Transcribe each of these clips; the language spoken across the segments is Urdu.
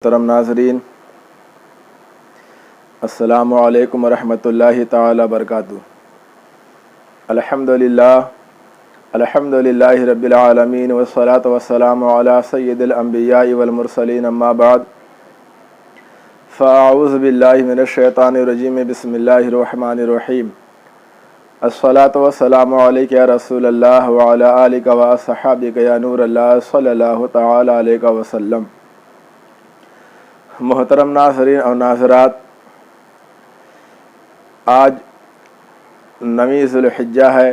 محترم ناظرین، السلام علیکم ورحمۃ تعالی وبرکاتہ۔ الحمدللہ رب العالمین والصلاة والسلام علی سید الانبیاء والمرسلین، اما بعد فاعوذ باللہ من الشیطان الرجیم، بسم اللہ الرحمن الرحیم۔ الصلاة والسلام علیک یا رسول اللہ وعلی آلک واصحابک یا نور اللہ صلی اللہ تعالی علیہ وسلم۔ محترم ناظرین اور ناظرات، آج 9 ذی الحجہ ہے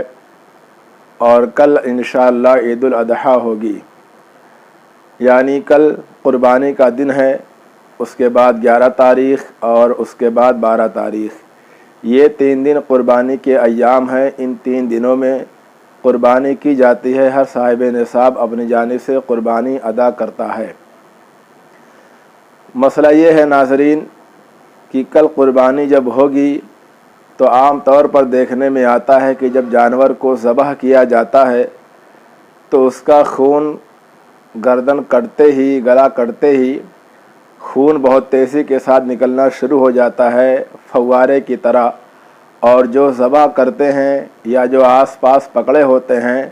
اور کل انشاءاللہ عید الاضحیٰ ہوگی، یعنی کل قربانی کا دن ہے، اس کے بعد 11 تاریخ اور اس کے بعد 12 تاریخ۔ یہ 3 دن قربانی کے ایام ہیں۔ ان 3 دنوں میں قربانی کی جاتی ہے، ہر صاحب نصاب اپنی جانب سے قربانی ادا کرتا ہے۔ مسئلہ یہ ہے ناظرین کہ کل قربانی جب ہوگی تو عام طور پر دیکھنے میں آتا ہے کہ جب جانور کو ذبح کیا جاتا ہے تو اس کا خون گردن کٹتے ہی، گلا کٹتے ہی خون بہت تیزی کے ساتھ نکلنا شروع ہو جاتا ہے، فوارے کی طرح، اور جو ذبح کرتے ہیں یا جو آس پاس پکڑے ہوتے ہیں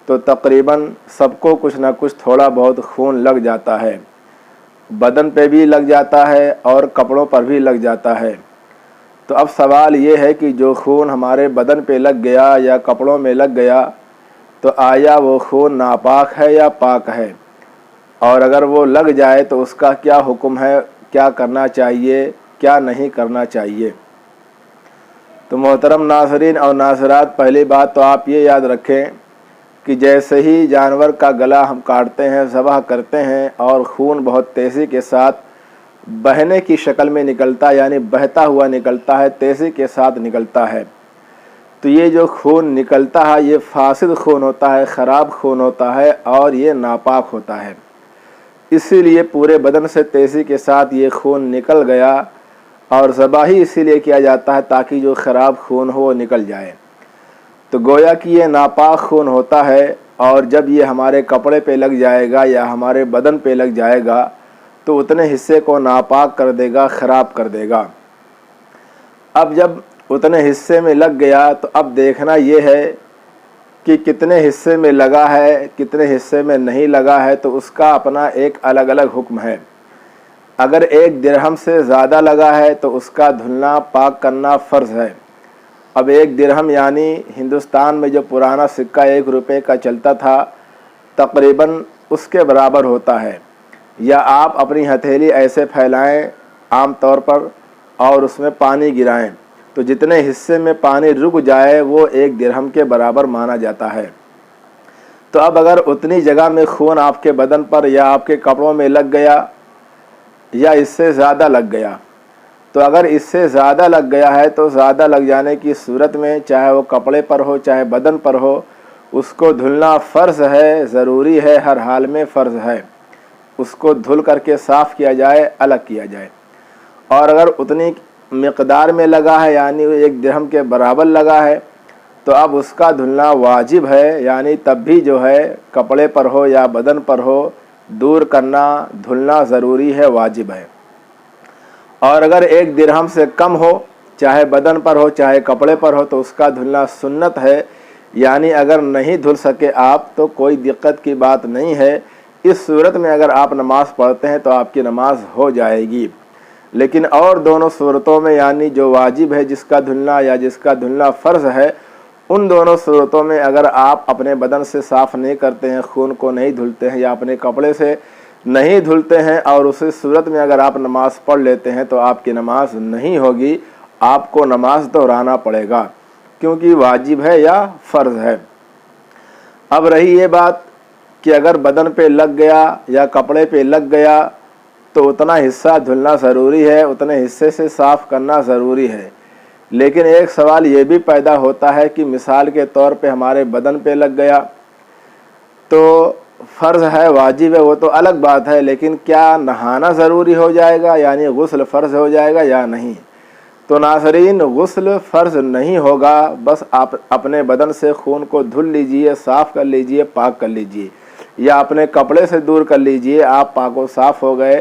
تو تقریباً سب کو کچھ نہ کچھ تھوڑا بہت خون لگ جاتا ہے، بدن پہ بھی لگ جاتا ہے اور کپڑوں پر بھی لگ جاتا ہے۔ تو اب سوال یہ ہے کہ جو خون ہمارے بدن پہ لگ گیا یا کپڑوں میں لگ گیا تو آیا وہ خون ناپاک ہے یا پاک ہے؟ اور اگر وہ لگ جائے تو اس کا کیا حکم ہے، کیا کرنا چاہیے، کیا نہیں کرنا چاہیے؟ تو محترم ناظرین اور ناظرات، پہلی بات تو آپ یہ یاد رکھیں کہ جیسے ہی جانور کا گلا ہم کاٹتے ہیں، ذبح کرتے ہیں اور خون بہت تیزی کے ساتھ بہنے کی شکل میں نکلتا ہے، یعنی بہتا ہوا نکلتا ہے، تیزی کے ساتھ نکلتا ہے، تو یہ جو خون نکلتا ہے یہ فاسد خون ہوتا ہے، خراب خون ہوتا ہے اور یہ ناپاک ہوتا ہے۔ اسی لیے پورے بدن سے تیزی کے ساتھ یہ خون نکل گیا، اور ذبح ہی اسی لیے کیا جاتا ہے تاکہ جو خراب خون ہو وہ نکل جائے۔ تو گویا کہ یہ ناپاک خون ہوتا ہے، اور جب یہ ہمارے کپڑے پہ لگ جائے گا یا ہمارے بدن پہ لگ جائے گا تو اتنے حصے کو ناپاک کر دے گا، خراب کر دے گا۔ اب جب اتنے حصے میں لگ گیا تو اب دیکھنا یہ ہے کہ کتنے حصے میں لگا ہے، کتنے حصے میں نہیں لگا ہے، تو اس کا اپنا ایک الگ الگ حکم ہے۔ اگر 1 درہم سے زیادہ لگا ہے تو اس کا دھلنا پاک کرنا فرض ہے۔ اب 1 درہم یعنی ہندوستان میں جو پرانا سکہ 1 روپے کا چلتا تھا تقریباً اس کے برابر ہوتا ہے۔ یا آپ اپنی ہتھیلی ایسے پھیلائیں عام طور پر اور اس میں پانی گرائیں تو جتنے حصے میں پانی رک جائے وہ 1 درہم کے برابر مانا جاتا ہے۔ تو اب اگر اتنی جگہ میں خون آپ کے بدن پر یا آپ کے کپڑوں میں لگ گیا یا اس سے زیادہ لگ گیا، تو اگر اس سے زیادہ لگ گیا ہے تو زیادہ لگ جانے کی صورت میں چاہے وہ کپڑے پر ہو چاہے بدن پر ہو، اس کو دھلنا فرض ہے، ضروری ہے، ہر حال میں فرض ہے۔ اس کو دھل کر کے صاف کیا جائے، الگ کیا جائے۔ اور اگر اتنی مقدار میں لگا ہے یعنی 1 درہم کے برابر لگا ہے تو اب اس کا دھلنا واجب ہے، یعنی تب بھی جو ہے کپڑے پر ہو یا بدن پر ہو دور کرنا، دھلنا ضروری ہے، واجب ہے۔ اور اگر 1 درہم سے کم ہو، چاہے بدن پر ہو چاہے کپڑے پر ہو، تو اس کا دھلنا سنت ہے، یعنی اگر نہیں دھل سکے آپ تو کوئی دقت کی بات نہیں ہے۔ اس صورت میں اگر آپ نماز پڑھتے ہیں تو آپ کی نماز ہو جائے گی۔ لیکن اور دونوں صورتوں میں، یعنی جو واجب ہے جس کا دھلنا یا جس کا دھلنا فرض ہے، ان دونوں صورتوں میں اگر آپ اپنے بدن سے صاف نہیں کرتے ہیں، خون کو نہیں دھلتے ہیں یا اپنے کپڑے سے نہیں دھلتے ہیں، اور اسی صورت میں اگر آپ نماز پڑھ لیتے ہیں تو آپ کی نماز نہیں ہوگی، آپ کو نماز دہرانا پڑے گا، کیونکہ واجب ہے یا فرض ہے۔ اب رہی یہ بات کہ اگر بدن پہ لگ گیا یا کپڑے پہ لگ گیا تو اتنا حصہ دھلنا ضروری ہے، اتنے حصے سے صاف کرنا ضروری ہے۔ لیکن ایک سوال یہ بھی پیدا ہوتا ہے کہ مثال کے طور پہ ہمارے بدن پہ لگ گیا تو فرض ہے، واجب ہے، وہ تو الگ بات ہے، لیکن کیا نہانا ضروری ہو جائے گا، یعنی غسل فرض ہو جائے گا یا نہیں؟ تو ناظرین، غسل فرض نہیں ہوگا، بس آپ اپنے بدن سے خون کو دھل لیجئے، صاف کر لیجئے، پاک کر لیجئے، یا اپنے کپڑے سے دور کر لیجئے، آپ پاک و صاف ہو گئے،